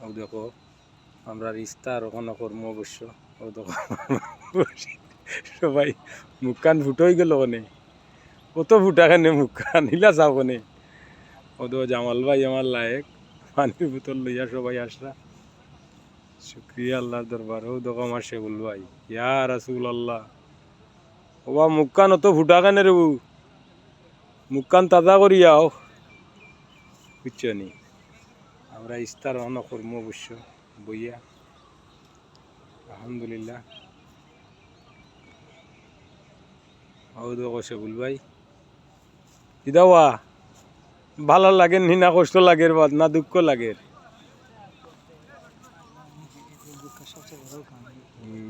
ও দেখো আমরা ইস্তার ওখানে কর্ম অবশ্য ও দেখো সবাই মুখখান ফুটোই গেল ওখানে কত ফুটা খানে মুখখান হিলা যাও ওখানে ও দেখো জামাল ভাই আমার লায়ক পানির বোতল লইয়া সবাই আসরা শুক্রিয়া আল্লাহর দরবার ও দেখো আমার শেগুল ভাই ইয়া রাসূল আল্লাহ ওবা মুখখান অত ফুটা খানে রে মুখখান তাজা করিয়াও বুঝছো নি আমরা ইস্তার অন কর্ম অবশ্য বইয়া আলহামদুলিল্লাহ শেগুল ভাই ইদাওয়া ভালো লাগে নি না কষ্ট লাগে না দুঃখ লাগে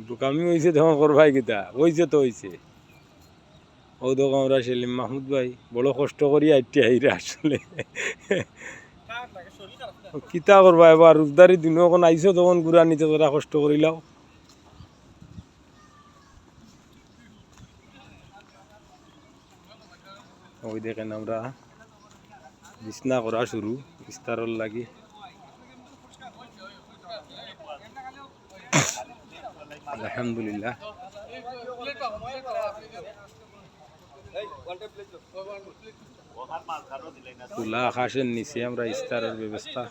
দুকামি হয়েছে তখন করবাই গীতা হয়েছে তো হয়েছে ও দেখো আমরা সেলিম মাহমুদ ভাই বড় কষ্ট করি আইটি আইরে আসলে কিতা করবা এবার রোজদারি দিন এখন আইসো তখন গুড়া নিতে তোরা কষ্ট করিলাও ওই দেখেন আমরা বিছনা করা শুরু ইস্তারর লাগি আলহামদুলিল্লাহ খোলা আকাশের নিচে আমরা ইস্তারের ব্যবস্থা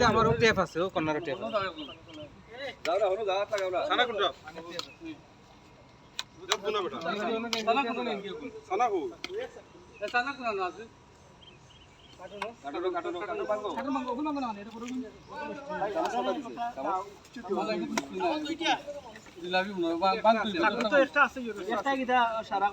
আমারও টেপ আছে ও কর্নার টেপ সারা